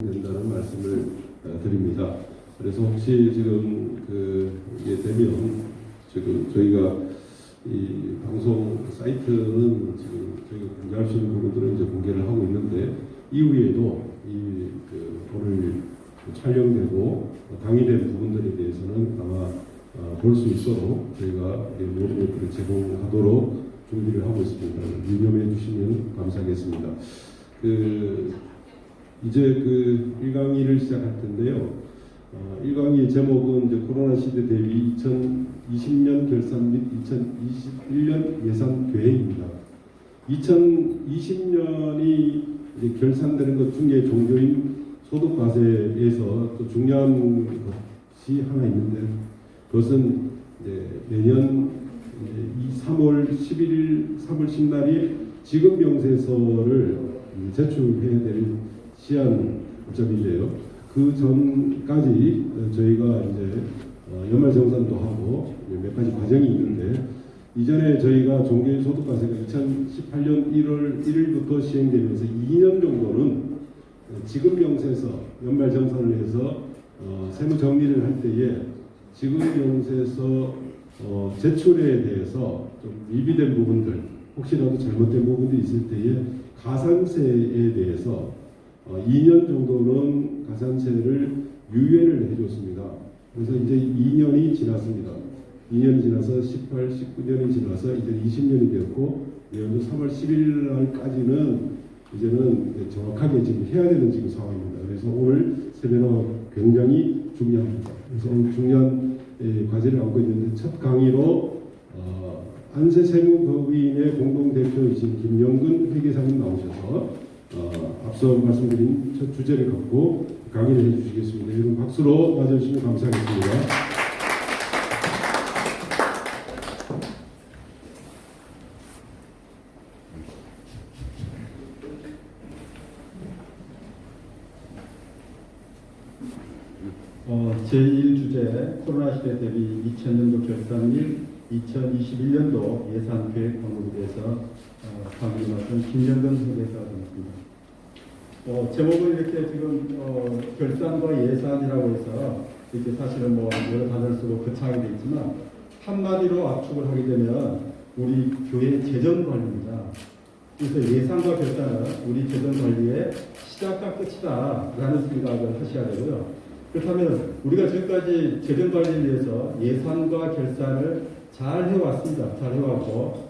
된다는 말씀을 드립니다. 그래서 혹시 지금 이게 되면 지금 저희가 이 방송 사이트는 지금 저희가 공개할 수 있는 부분들은 이제 공개를 하고 있는데 이후에도 오늘 촬영되고 강의된 부분들에 대해서는 아마 볼 수 있도록 저희가 모든 것들을 제공하도록 준비를 하고 있습니다. 유념해 주시면 감사하겠습니다. 이제 1강의를 시작할 텐데요. 1강의 제목은 이제 코로나 시대 대비 2020년 결산 및 2021년 예산 계획입니다. 2020년이 결산되는 것 중에 종교인 소득과세에서 또 중요한 것이 하나 있는데 그것은 이제 내년 3월 11일, 3월 10날이 지급명세서를 제출해야 될 시한점인데요. 그 전까지 저희가 이제 연말정산도 하고 몇 가지 과정이 있는데 이전에 저희가 종교인 소득과세가 2018년 1월 1일부터 시행되면서 2년 정도는 지급명세서 연말정산을 해서 세무정리를 할 때에 지급명세서 제출에 대해서 좀 미비된 부분들 혹시라도 잘못된 부분이 있을 때에 가산세에 대해서 2년 정도는 가산세를 유예를 해줬습니다. 그래서 이제 2년이 지났습니다. 2년이 지나서 18, 19년이 지나서 이제 20년이 되었고 내년도 3월 11일 날까지는 이제는 정확하게 지금 해야 되는 지금 상황입니다. 그래서 오늘 세미나가 굉장히 중요합니다. 그래서 오늘 중요한 과제를 안고 있는데 첫 강의로 안세세무법인의 공동대표이신 김영근 회계사님 나오셔서 앞서 말씀드린 첫 주제를 갖고 강의를 해주시겠습니다. 여러분 박수로 맞아주시면 감사하겠습니다. 제1주제 코로나 시대 대비 2000년도 결산 및 2021년도 예산 계획 방법에 대해서 강의 맡은 김영근 회계사가 되겠습니다. 제목은 이렇게 지금 결산과 예산이라고 해서 이렇게 사실은 뭐 여러 단어를 쓰고 거창하게 되어 있지만 한마디로 압축을 하게 되면 우리 교회 재정 관리입니다. 그래서 예산과 결산은 우리 재정 관리의 시작과 끝이다라는 생각을 하셔야 되고요. 그렇다면 우리가 지금까지 재정 관리를 위해서 예산과 결산을 잘 해왔습니다. 잘 해왔고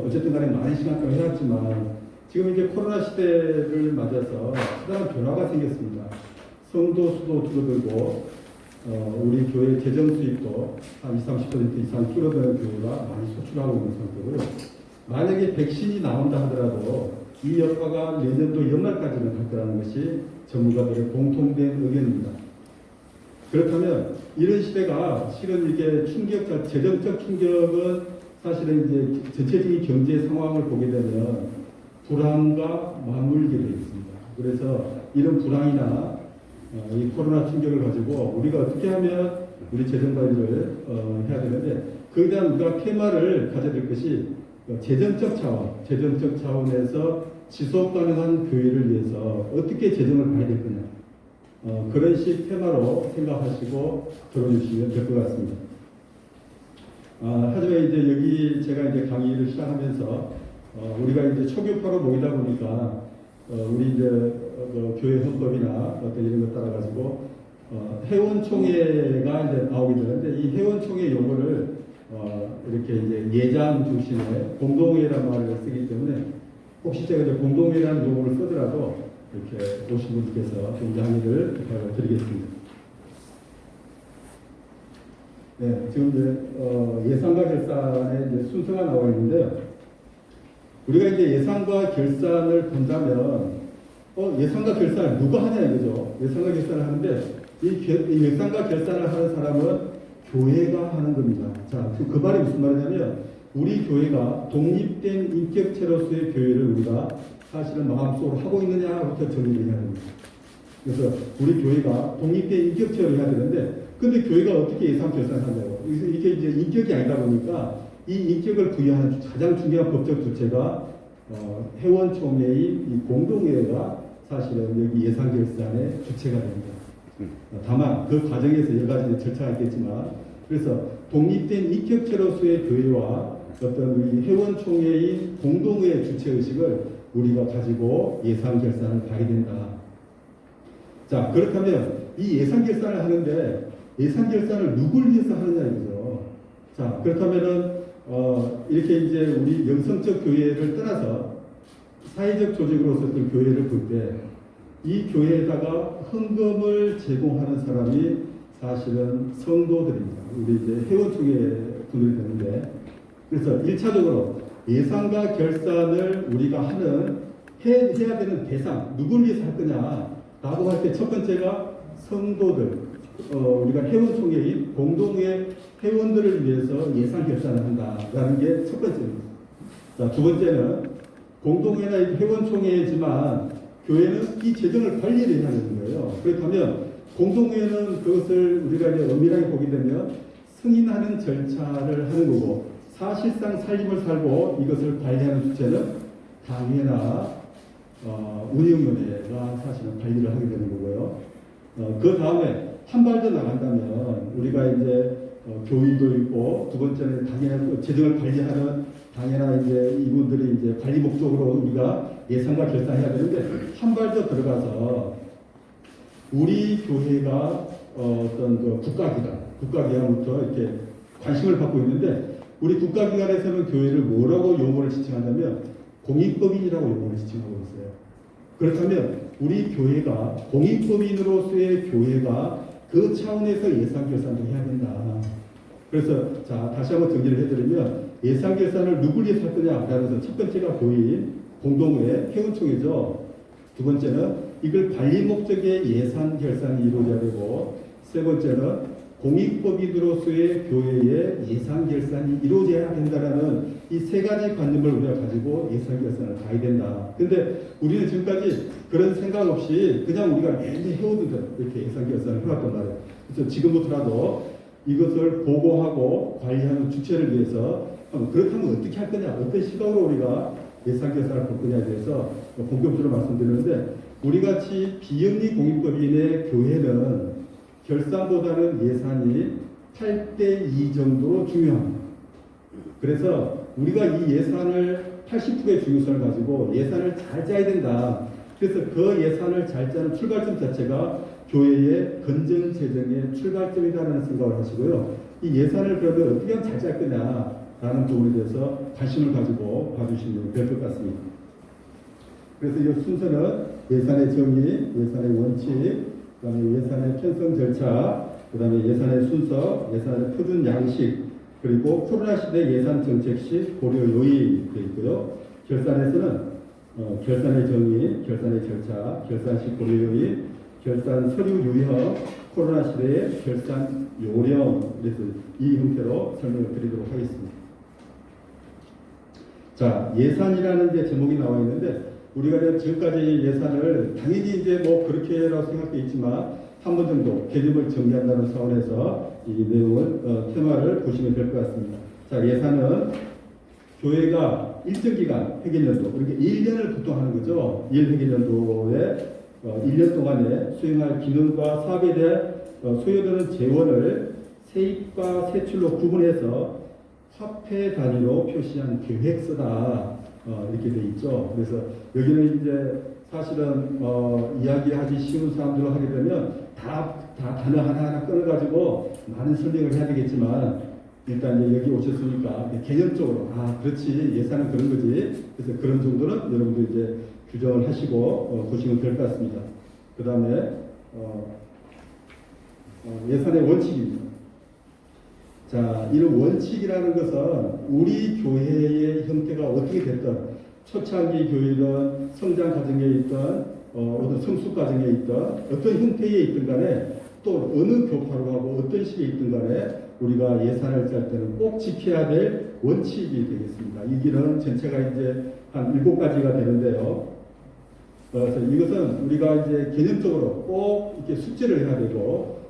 어쨌든 간에 많은 시간 동안 해왔지만 지금 이제 코로나 시대를 맞아서 특별한 변화가 생겼습니다. 성도 수도 줄어들고 우리 교회 재정 수입도 한 20-30% 이상 줄어드는 교회가 많이 소출하고 있는 상태고요. 만약에 백신이 나온다 하더라도 이 여파가 내년도 연말까지는 갈 거라는 것이 전문가들의 공통된 의견입니다. 그렇다면 이런 시대가 실은 이게 재정적 충격은 사실은 이제 전체적인 경제 상황을 보게 되면 불황과 맞물게 되어 있습니다. 그래서 이런 불황이나 이 코로나 충격을 가지고 우리가 어떻게 하면 우리 재정 관리를 해야 되는데 그에 대한 우리가 테마를 가져야 될 것이 재정적 차원에서 지속 가능한 교회를 위해서 어떻게 재정을 봐야 될 거냐. 그런 식 테마로 생각하시고 들어주시면 될 것 같습니다. 하지만 이제 여기 제가 이제 강의를 시작하면서 우리가 이제 초교파로 모이다 보니까 우리 이제 교회 헌법이나 어떤 이런 것 따라 가지고 회원총회가 이제 나오게 되는데 이 회원총회 용어를 이렇게 이제 예장 중심의 공동회라는 말을 쓰기 때문에 혹시 제가 이제 공동회라는 용어를 쓰더라도 이렇게 오신 분들께서 좀 양해를 드리겠습니다. 네, 지금 이제 예산과 결산의 이제 순서가 나와 있는데요. 우리가 이제 예산과 결산을 본다면 예산과 결산을 누가 하냐 이거죠. 예산과 결산을 하는데 이 예산과 결산을 하는 사람은 교회가 하는 겁니다. 자, 그 말이 무슨 말이냐면 우리 교회가 독립된 인격체로서의 교회를 우리가 사실은 마음속으로 하고 있느냐부터 정리를 해야 됩니다. 그래서 우리 교회가 독립된 인격체로 해야 되는데 근데 교회가 어떻게 예산 결산을 하냐고. 이게 이제 인격이 아니다 보니까 이 인격을 부여하는 가장 중요한 법적 주체가 회원총회인 이 공동회가 사실은 여기 예산 결산의 주체가 됩니다. 다만 그 과정에서 여러 가지 절차가 있겠지만, 그래서 독립된 인격체로서의 교회와 어떤 우리 회원총회의 공동의 주체의식을 우리가 가지고 예산 결산을 가게 된다. 자, 그렇다면 이 예산 결산을 하는데 예산 결산을 누굴 위해서 하느냐 이거죠. 자, 그렇다면은 이렇게 이제 우리 영성적 교회를 떠나서 사회적 조직으로서 그 교회를 볼 때 이 교회에다가 헌금을 제공하는 사람이 사실은 성도들입니다. 우리 이제 회원총회 분들이 되는데, 그래서 1차적으로 예산과 결산을 우리가 해야 되는 대상, 누굴 위해서 할 거냐라고 할 때 첫 번째가 성도들, 우리가 회원총회인 공동의 회원들을 위해서 예산 결산을 한다라는 게 첫 번째입니다. 자, 두 번째는 공동회나 회원총회지만 교회는 이 재정을 관리를 해야 하는 거예요. 그렇다면 공동회는 그것을 우리가 이제 엄밀하게 보게 되면 승인하는 절차를 하는 거고, 사실상 살림을 살고 이것을 관리하는 주체는 당회나 운영위원회가 사실은 관리를 하게 되는 거고요. 그 다음에 한 발 더 나간다면 우리가 이제 교인도 있고, 두 번째는 당연히 재정을 관리하는 당연히 이제 이분들이 이제 관리 목적으로 우리가 예산과 결산해야 되는데, 한 발 더 들어가서 우리 교회가 어떤 그 국가기관부터 이렇게 관심을 받고 있는데, 우리 국가기관에서는 교회를 뭐라고 용어를 지칭한다면 공익법인이라고 용어를 지칭하고 있어요. 그렇다면 우리 교회가 공익법인으로서의 교회가 그 차원에서 예산 결산도 해야 된다. 그래서 자, 다시 한번 정리를 해드리면 예산 결산을 누굴 위해서 할 거냐라면서 첫 번째가 교인, 공동회, 회원총회죠. 두 번째는 이걸 관리 목적의 예산 결산이 이루어져야 되고, 세 번째는 공익법인으로서의 교회의 예산 결산이 이루어져야 된다라는 이 세 가지 관념을 우리가 가지고 예산 결산을 가야 된다. 근데 우리는 지금까지 그런 생각 없이 그냥 우리가 매일 해오던 대로 이렇게 예산 결산을 해왔단 말이에요. 그래서 지금부터라도 이것을 보고하고 관리하는 주체를 위해서 그렇다면 어떻게 할 거냐, 어떤 시각으로 우리가 예산 결산을 볼 거냐에 대해서 본격적으로 말씀드리는데, 우리 같이 비영리 공익법인의 교회는 결산보다는 예산이 8대2 정도로 중요합니다. 그래서 우리가 이 예산을 80%의 중요성을 가지고 예산을 잘 짜야 된다. 그래서 그 예산을 잘 짜는 출발점 자체가 교회의 건전 재정의 출발점이라는 생각을 하시고요. 이 예산을 그러면 어떻게 하면 잘 짤 거냐라는 부분에 대해서 관심을 가지고 봐주시면 될 것 같습니다. 그래서 이 순서는 예산의 정의, 예산의 원칙, 그다음에 예산의 편성 절차, 그다음에 예산의 순서, 예산의 표준 양식, 그리고 코로나 시대 예산 정책 시 고려 요인이 되어 있고요. 결산에서는 결산의 정의, 결산의 절차, 결산 시 고려 요인, 결산 서류 유형, 코로나 시대의 결산 요령, 그래서 이 형태로 설명을 드리도록 하겠습니다. 자, 예산이라는 이제 제목이 나와 있는데, 우리가 지금까지 예산을 당연히 이제 뭐 그렇게라고 생각돼 있지만 한 번 정도 개념을 정리한다는 차원에서 이 내용을 테마를 보시면 될 것 같습니다. 자, 예산은 교회가 일정 기간 회계년도, 그러니까 1년을 보통 하는 거죠. 1회계년도에 1년 동안에 수행할 기능과 사업에 대해 소요되는 재원을 세입과 세출로 구분해서 화폐 단위로 표시한 계획서다. 이렇게 돼 있죠. 그래서 여기는 이제 사실은 이야기하기 쉬운 사람들로 하게 되면 다 단어 하나하나 끊어가지고 많은 설명을 해야 되겠지만, 일단 이제 여기 오셨으니까 개념적으로 그렇지, 예산은 그런 거지. 그래서 그런 정도는 여러분들 이제 규정을 하시고 보시면 될 것 같습니다. 그 다음에 예산의 원칙입니다. 자, 이런 원칙이라는 것은 우리 교회의 형태가 어떻게 됐든, 초창기 교회든 성장 과정에 있든 어떤 성숙 과정에 있든 어떤 형태에 있든 간에, 또 어느 교파로 하고 어떤 식에 있든 간에 우리가 예산을 짤 때는 꼭 지켜야 될 원칙이 되겠습니다. 이 길은 전체가 이제 한 7가지가 되는데요. 그래서 이것은 우리가 이제 개념적으로 꼭 이렇게 숙지를 해야 되고,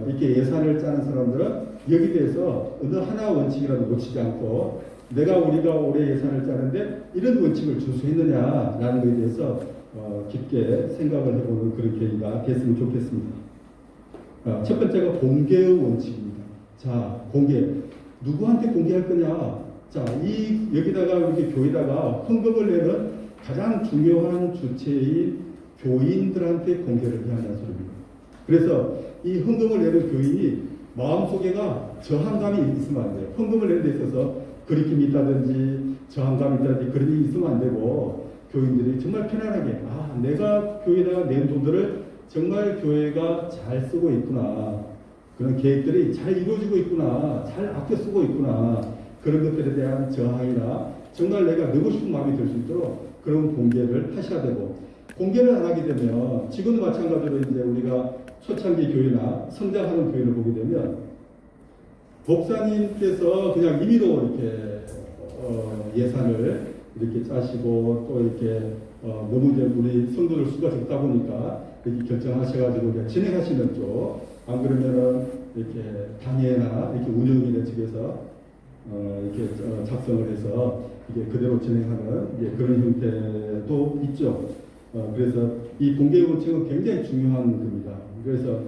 이렇게 예산을 짜는 사람들은 여기 대해서 어느 하나 원칙이라도 놓치지 않고, 우리가 올해 예산을 짜는데 이런 원칙을 준수했느냐라는 것에 대해서 깊게 생각을 해보는 그런 계기가 됐으면 좋겠습니다. 첫 번째가 공개의 원칙입니다. 자, 공개. 누구한테 공개할 거냐? 자, 여기다가 이렇게 교회다가 헌금을 내는 가장 중요한 주체인 교인들한테 공개를 해야 한다는 소리입니다. 그래서 이 헌금을 내는 교인이 마음속에가 저항감이 있으면 안 돼요. 헌금을 내는 데 있어서 그리낌이 있다든지 저항감이 있다든지 그런 일이 있으면 안 되고 교인들이 정말 편안하게 내가 교회에다가 낸 돈들을 정말 교회가 잘 쓰고 있구나. 그런 계획들이 잘 이루어지고 있구나. 잘 아껴 쓰고 있구나. 그런 것들에 대한 저항이나 정말 내가 내고 싶은 마음이 들 수 있도록 그런 공개를 하셔야 되고 공개를 안 하게 되면 지금도 마찬가지로 이제 우리가 초창기 교회나 성장하는 교회를 보게 되면 목사님께서 그냥 임의로 이렇게 예산을 이렇게 짜시고 또 이렇게 너무 이제 우리 성도들 수가 적다 보니까 이렇게 결정하셔가지고 그냥 진행하시는 쪽, 안 그러면은 이렇게 단예나 이렇게 운영인의 측에서 이렇게 작성을 해서 이게 그대로 진행하는 그런 형태도 있죠. 그래서 이 공개 원칙은 굉장히 중요한 겁니다. 그래서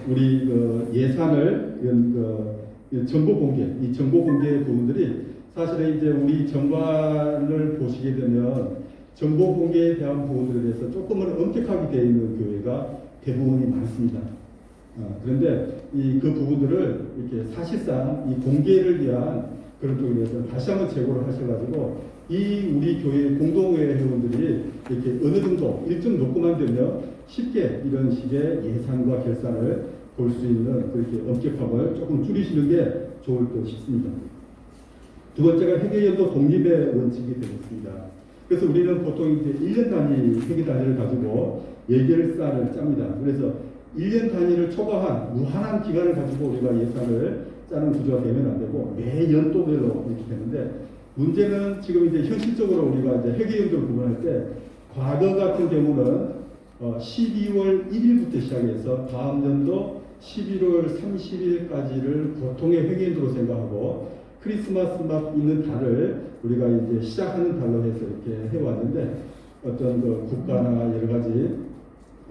우리 예산을 이런 정보 공개, 이 정보 공개 부분들이 사실은 이제 우리 정관을 보시게 되면 정보 공개에 대한 부분들에 대해서 조금은 엄격하게 되어 있는 교회가 대부분이 많습니다. 그런데 그 부분들을 이렇게 사실상 이 공개를 위한 그런 쪽에 대해서 다시 한번 재고를 하셔가지고 이 우리 교회 공동회 회원들이 이렇게 어느 정도 일정 높고만 되면 쉽게 이런 식의 예산과 결산을 볼 수 있는 그렇게 엄격함을 조금 줄이시는 게 좋을 것 싶습니다. 두 번째가 회계연도 독립의 원칙이 되겠습니다. 그래서 우리는 보통 이제 1년 단위 회계 단위를 가지고 예결사를 짭니다. 그래서 1년 단위를 초과한 무한한 기간을 가지고 우리가 예산을 짜는 구조가 되면 안 되고 매 연도별로 이렇게 되는데 문제는 지금 이제 현실적으로 우리가 이제 회계연도를 구분할 때 과거 같은 경우는 12월 1일부터 시작해서 다음 연도 11월 30일까지를 보통의 회계연도로 생각하고 크리스마스 막 있는 달을 우리가 이제 시작하는 달로 해서 이렇게 해왔는데 어떤 그 국가나 여러 가지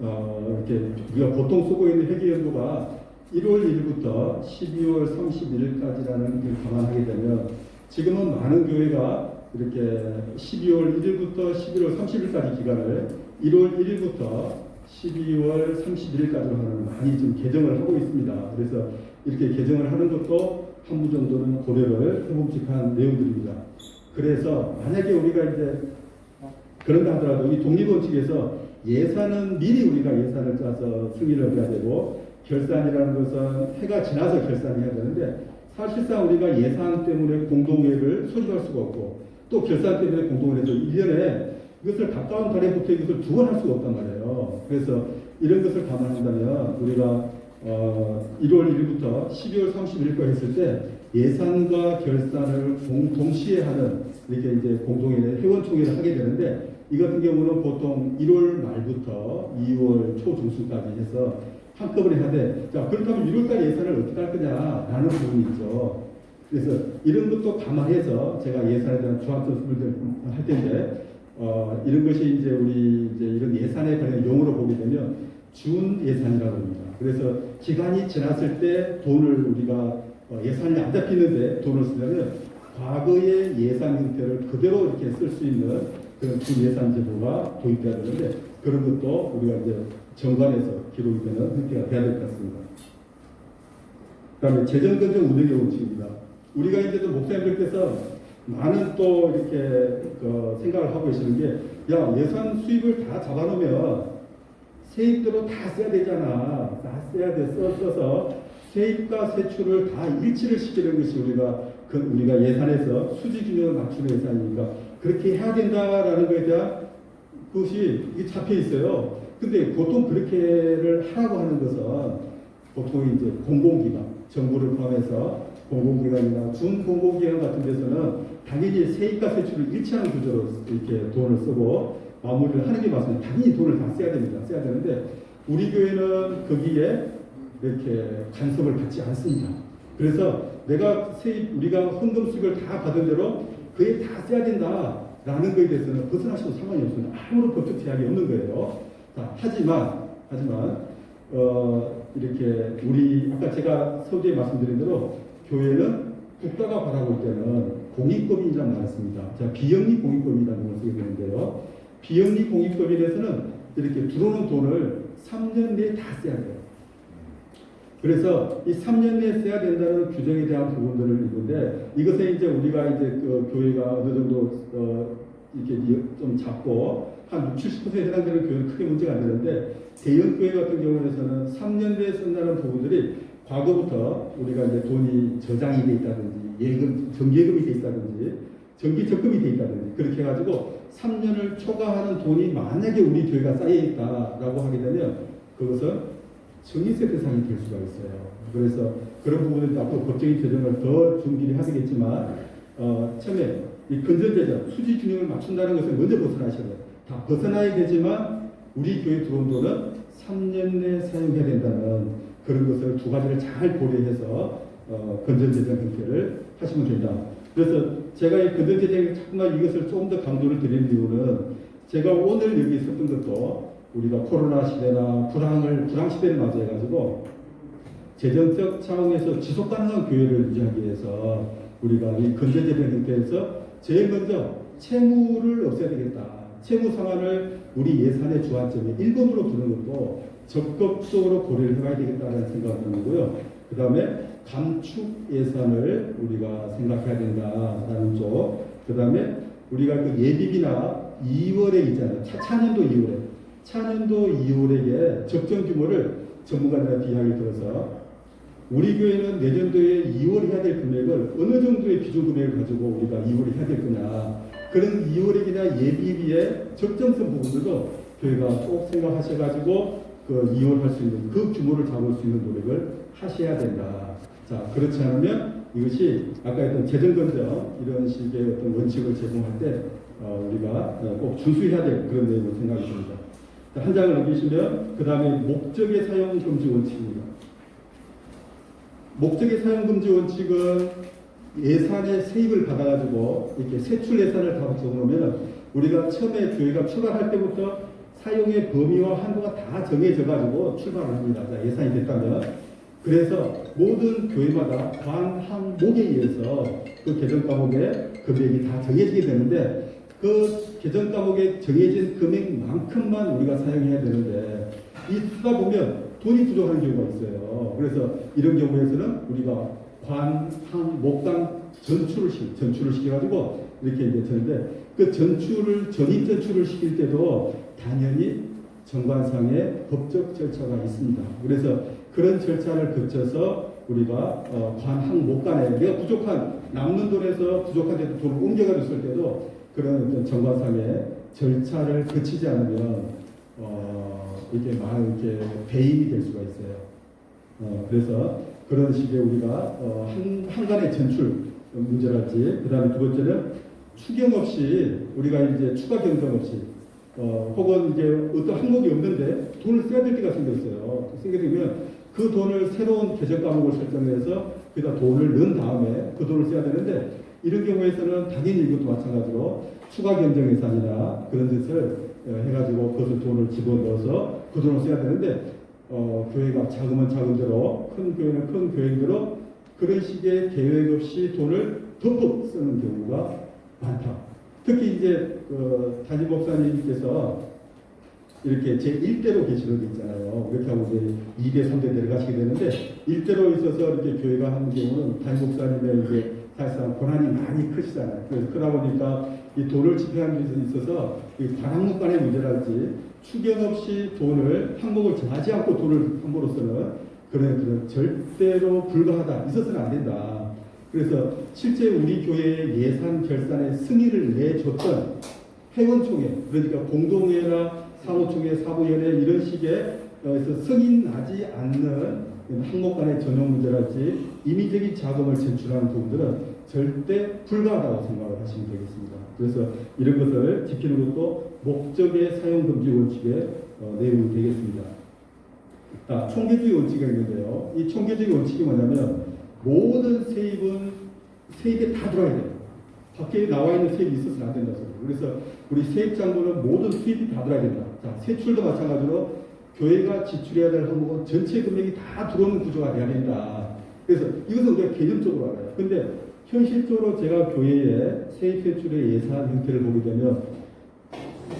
이렇게 우리가 보통 쓰고 있는 회계연도가 1월 1일부터 12월 31일까지라는 걸 감안하게 되면 지금은 많은 교회가 이렇게 12월 1일부터 11월 30일까지 기간을 1월 1일부터 12월 31일까지로 하는 많이 좀 개정을 하고 있습니다. 그래서 이렇게 개정을 하는 것도 한 부 정도는 고려를 해봄직한 내용들입니다. 그래서 만약에 우리가 이제 그런다 하더라도 이 독립원칙에서 예산은 미리 우리가 예산을 짜서 승인을 해야 되고 결산이라는 것은 해가 지나서 결산해야 되는데 사실상 우리가 예산 때문에 공동회를 소집할 수가 없고 또 결산 때문에 공동회에서 1년에 이것을 가까운 달에부터 이것을 2번 할 수가 없단 말이에요. 그래서 이런 것을 감안한다면 우리가 1월 1일부터 12월 31일까지 했을 때 예산과 결산을 동시에 하는 이렇게 이제 공동회의 회원총회를 하게 되는데 이 같은 경우는 보통 1월 말부터 2월 초중순까지 해서 한꺼번에 하되 자 그렇다면 1월달 예산을 어떻게 할 거냐라는 부분이 있죠. 그래서 이런 것도 감안해서 제가 예산에 대한 종합점수를 할 텐데 이런 것이 이제 우리 이제 이런 예산에 관련 용어로 보게 되면 준 예산이라고 합니다. 그래서 기간이 지났을 때 돈을 우리가 예산이 안 잡히는데 돈을 쓰려면 과거의 예산 형태를 그대로 이렇게 쓸 수 있는 그런 준 예산 제도가 도입돼야 되는데 그런 것도 우리가 이제 정관에서 기록이 되는 형태가 돼야 될 것 같습니다. 그다음에 재정건전 운영의 원칙입니다. 우리가 이제 또 목사님들께서 많은 또 이렇게 생각을 하고 계시는 게 예산 수입을 다 잡아놓으면 세입대로 다 써야 되잖아. 다 써야 돼. 써서 세입과 세출을 다 일치를 시키는 것이 우리가 예산에서 수지 균형을 맞추는 예산이니까 그렇게 해야 된다라는 것에 대한 것이 잡혀 있어요. 근데 보통 그렇게를 하라고 하는 것은 보통 이제 공공기관, 정부를 포함해서 공공기관이나 준공공기관 같은 데서는 당연히 세입과 세출을 일치하는 구조로 이렇게 돈을 쓰고 마무리를 하는 게 맞습니다. 당연히 돈을 다 써야 됩니다. 써야 되는데 우리 교회는 거기에 이렇게 간섭을 받지 않습니다. 그래서 내가 우리가 헌금 수익을 다 받은 대로 그게 다 써야 된다라고 라는 거에 대해서는 벗어나셔도 상관이 없습니다. 아무런 법적 제약이 없는 거예요. 자, 하지만 이렇게 우리 아까 제가 서두에 말씀드린 대로 교회는 국가가 바라볼 때는 공익법인이라는 말을 씁니다. 자, 비영리 공익법인이라는 걸 쓰게 되는데요. 비영리 공익법인에서는 이렇게 들어오는 돈을 3년 내에 다 써야 돼요. 그래서 이 3년 내에 써야 된다는 규정에 대한 부분들을 있는데 이것에 이제 우리가 이제 그 교회가 어느 정도 이렇게 좀 작고 한 60, 70%에 해당되는 교회는 크게 문제가 안 되는데 대형 교회 같은 경우에는 3년 내에 쓴다는 부분들이 과거부터 우리가 이제 돈이 저장이 돼 있다든지 예금, 정기예금이 돼 있다든지 정기 적금이 돼 있다든지 그렇게 해가지고 3년을 초과하는 돈이 만약에 우리 교회가 쌓여 있다라고 하게 되면 그것은 증인세 대상이 될 수가 있어요. 그래서 그런 부분은 앞으로 법적인 조정을 더 준비를 해야 되겠지만 처음에 이 건전재정, 수지 균형을 맞춘다는 것을 먼저 벗어나셔야 돼요. 다 벗어나야 되지만 우리 교회 들어온 돈은 3년 내에 사용해야 된다는 그런 것을 두 가지를 잘 고려해서 건전재정 형태를 하시면 된다. 그래서 제가 이 건전재정에 자꾸만 이것을 좀 더 강조를 드리는 이유는 제가 오늘 여기 있었던 것도 우리가 코로나 시대나 불황 시대를 맞이해가지고 재정적 차원에서 지속 가능한 교회를 유지하기 위해서 우리가 이 건전재정 형태에서 제일 먼저 채무를 없애야 되겠다. 채무 상환을 우리 예산의 주안점에 1번으로 두는 것도 적극적으로 고려를 해봐야 되겠다는 생각을 하는 거고요. 그 다음에 감축 예산을 우리가 생각해야 된다라는 쪽. 그 다음에 우리가 그 예비비나 2월에 있잖아요. 차년도 2월에. 차년도 2월에 적정 규모를 전문가들한테 이야기를 들어서 우리 교회는 내년도에 2월 해야 될 금액을 어느 정도의 비중 금액을 가지고 우리가 2월에 해야 될 거냐. 그런 2월액이나 예비비의 적정성 부분들도 교회가 꼭 생각하셔가지고 그 2월 할 수 있는 그 규모를 잡을 수 있는 노력을 하셔야 된다. 자, 그렇지 않으면 이것이 아까 했던 재정건정 이런 식의 어떤 원칙을 제공할 때 우리가 꼭 준수해야 될 그런 내용을 생각이 듭니다. 한 장을 넘기시면 그 다음에 목적의 사용 금지 원칙입니다. 목적의 사용 금지 원칙은 예산의 세입을 받아가지고 이렇게 세출 예산을 다 적어놓으면 우리가 처음에 교회가 출발할 때부터 사용의 범위와 한도가 다 정해져가지고 출발을 합니다. 자, 예산이 됐다면. 그래서 모든 교회마다 관 항목에 의해서 그 개정 과목의 금액이 다 정해지게 되는데 그 개정 과목에 정해진 금액만큼만 우리가 사용해야 되는데 이 쓰다 보면 돈이 부족한 경우가 있어요. 그래서 이런 경우에서는 우리가 관, 항, 목당 전출을 시켜가지고 이렇게 이제 되는데 그 전입 전출을 시킬 때도 당연히 정관상의 법적 절차가 있습니다. 그래서 그런 절차를 거쳐서 우리가 관, 항, 목 간에 내가 부족한 남는 돈에서 부족한 데 돈을 옮겨가줬을 때도 그런 어떤 정관상의 절차를 거치지 않으면 이렇게 배임이 될 수가 있어요. 그래서 그런 식의 우리가 한간의 전출 문제랄지 그 다음에 두 번째는 추경 없이 우리가 이제 추가 경정 없이 혹은 이제 어떤 항목이 없는데 돈을 써야 될 때가 생겼어요. 생기면 그 돈을 새로운 개정 과목을 설정해서 거기다 돈을 넣은 다음에 그 돈을 써야 되는데 이런 경우에서는 당연히 이것도 마찬가지로 추가 경정 예산이나 그런 짓을 해가지고 그것을 돈을 집어넣어서 그 돈을 써야 되는데 교회가 작으면 작은 대로 큰 교회는 큰 교회대로 그런 식의 계획 없이 돈을 덤뿍 쓰는 경우가 많다. 특히 이제 담임 목사님께서 이렇게 제1대로 계시는 게 있잖아요. 이렇게 하고 이제 2대, 3대 내려가시게 되는데 1대로 있어서 이렇게 교회가 하는 경우는 담임 목사님의 이게 사실상 권한이 많이 크시잖아요. 그래서 그러다 보니까 이 돈을 집행하는 데 있어서 이 관항목 간의 문제랄지 추경 없이 돈을 항목을 정하지 않고 돈을 함부로 쓰는 그런 절대로 불가하다. 있어서는 안 된다. 그래서 실제 우리 교회의 예산 결산에 승인을 내줬던 회원총회, 그러니까 공동회나 사무총회, 사무위원회 이런 식의 승인 나지 않는 항목 간의 전용 문제랄지 임의적인 자금을 제출하는 부분들은 절대 불가하다고 생각을 하시면 되겠습니다. 그래서 이런 것을 지키는 것도 목적의 사용금지 원칙의 내용이 되겠습니다. 총계주의 원칙이 있는데요. 이 총계주의 원칙이 뭐냐면 모든 세입은 세입에 다 들어야 돼요. 밖에 나와 있는 세입이 있어서는 안 된다. 그래서 우리 세입장부는 모든 수입이 다 들어야 된다. 자, 세출도 마찬가지로 교회가 지출해야 될 항목은 전체 금액이 다 들어오는 구조가 돼야 된다. 그래서 이것은 우리가 개념적으로 알아요. 근데 현실적으로 제가 교회의 세입 세출의 예산 형태를 보게 되면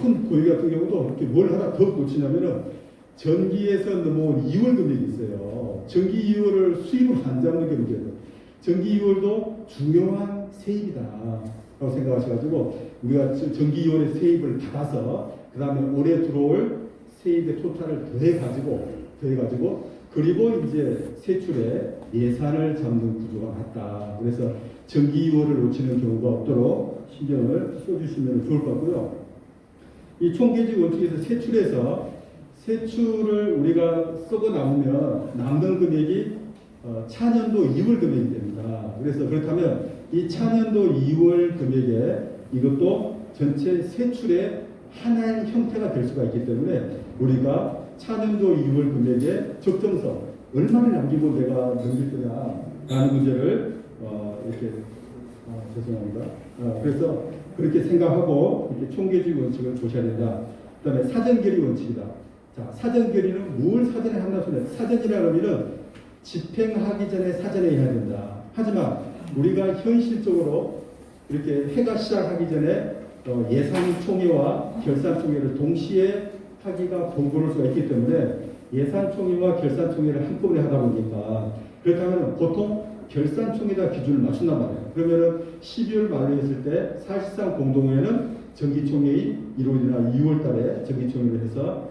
큰 교회 같은 경우도 이렇게 뭘 하나 더 고치냐면은 전기에서 넘어온 이월 금액이 있어요. 전기 이월을 수입을 안 잡는 게 문제예요. 전기 이월도 중요한 세입이다 라고 생각하셔가지고 우리가 전기 이월의 세입을 받아서 그 다음에 올해 들어올 세입의 토탈을 더해가지고 그리고 이제 세출에 예산을 잡는 구조가 맞다. 그래서 전기 이월을 놓치는 경우가 없도록 신경을 써주시면 좋을 것 같고요. 이 총계직 원칙에서 세출을 우리가 쓰고 남으면 남는 금액이 차년도 2월 금액이 됩니다. 그래서 그렇다면 이 차년도 2월 금액에 이것도 전체 세출의 하나의 형태가 될 수가 있기 때문에 우리가 차년도 2월 금액의 적정성 얼마를 남기고 내가 넘길 거냐라는 문제를 이렇게 죄송합니다. 그래서 그렇게 생각하고 이렇게 총계직 원칙을 보셔야 된다. 그다음에 사전결의 원칙이다. 자, 사전결의는 뭘 사전에 한다 소리야? 사전이라는 의미는 집행하기 전에 사전에 해야 된다. 하지만 우리가 현실적으로 이렇게 해가 시작하기 전에 예산총회와 결산총회를 동시에 하기가 번거로울 수가 있기 때문에 예산총회와 결산총회를 한꺼번에 하다 보니까 그렇다면 보통 결산총회다 기준을 맞춘단 말이에요. 그러면은 12월 말에 했을 때 사실상 공동회는 정기총회의 1월이나 2월 달에 정기총회를 해서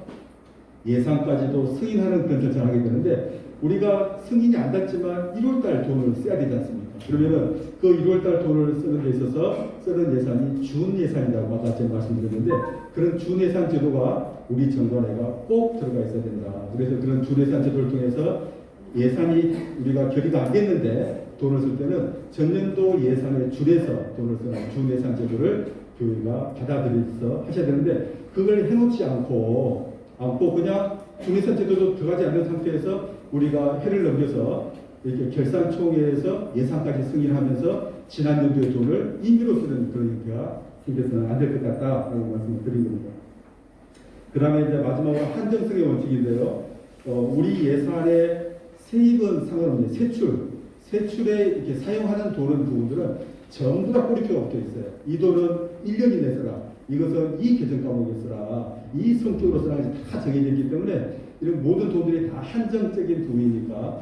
예산까지도 승인하는 그런 절차를 하게 되는데 우리가 승인이 안 됐지만 1월달 돈을 써야 되지 않습니까? 그러면은 그 1월달 돈을 쓰는 데 있어서 쓰는 예산이 준예산이라고 아까 제가 말씀드렸는데 그런 준예산 제도가 우리 정관에가 꼭 들어가 있어야 된다. 그래서 그런 준예산 제도를 통해서 예산이 우리가 결의가 안 됐는데 돈을 쓸 때는 전년도 예산에 줄여서 돈을 쓰는 준예산 제도를 교회가 받아들여서 하셔야 되는데 그걸 해놓지 않고 그냥 준예산 제도도 들어가지 않는 상태에서 우리가 해를 넘겨서 이렇게 결산총회에서 예산까지 승인하면서 지난 연도의 돈을 임의로 쓰는 그런 형태가 생겨서는 안 될 것 같다라고 말씀을 드린 겁니다. 그 다음에 이제 마지막으로 한정성의 원칙인데요. 우리 예산의 세입은 상관없는 세출에 이렇게 사용하는 돈은 부분들은 전부 다 꼬리표가 붙어 있어요. 이 돈은 1년 이내 써라. 이것은 이 계정 과목에 써라. 이 성격으로 써라. 다 정해져 있기 때문에 이런 모든 돈들이 다 한정적인 돈이니까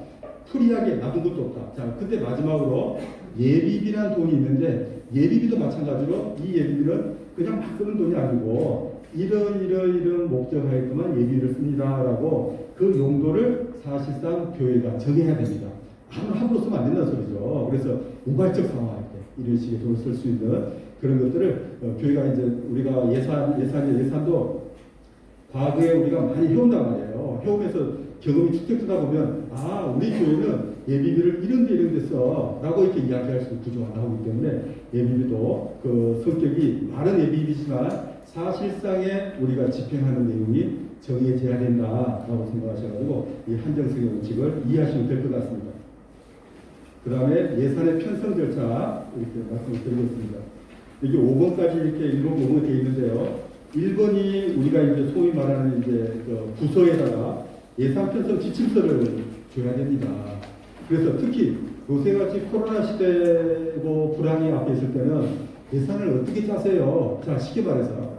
프리하게 놔둔 것도 없다. 자, 근데 마지막으로 예비비란 돈이 있는데 예비비도 마찬가지로 이 예비비는 그냥 막 쓰는 돈이 아니고 이런 목적하에만 예비비를 씁니다라고 그 용도를 사실상 교회가 정해야 됩니다. 함부로 쓰면 안 된다는 소리죠. 그래서 우발적 상황할 때 이런 식의 돈을 쓸 수 있는 그런 것들을 교회가 이제 우리가 예산도 과거에 우리가 많이 해온단 말이에요. 해오면서 경험이 축적되다 보면 우리 교회는 예비비를 이런 데 써 라고 이렇게 이야기할 수 있는 구조가 나오기 때문에 예비비도 그 성격이 말은 예비비지만 사실상에 우리가 집행하는 내용이 정해져야 된다라고 생각하셔가지고 이 한정성의 원칙을 이해하시면 될 것 같습니다. 그 다음에 예산의 편성 절차 이렇게 말씀을 드리겠습니다. 이게 5번까지 이렇게 1번, 5번 되어 있는데요. 1번이 우리가 이제 소위 말하는 이제 그 부서에다가 예산 편성 지침서를 줘야 됩니다. 그래서 특히 요새같이 코로나 시대고 불황이 앞에 있을 때는 예산을 어떻게 짜세요? 자, 쉽게 말해서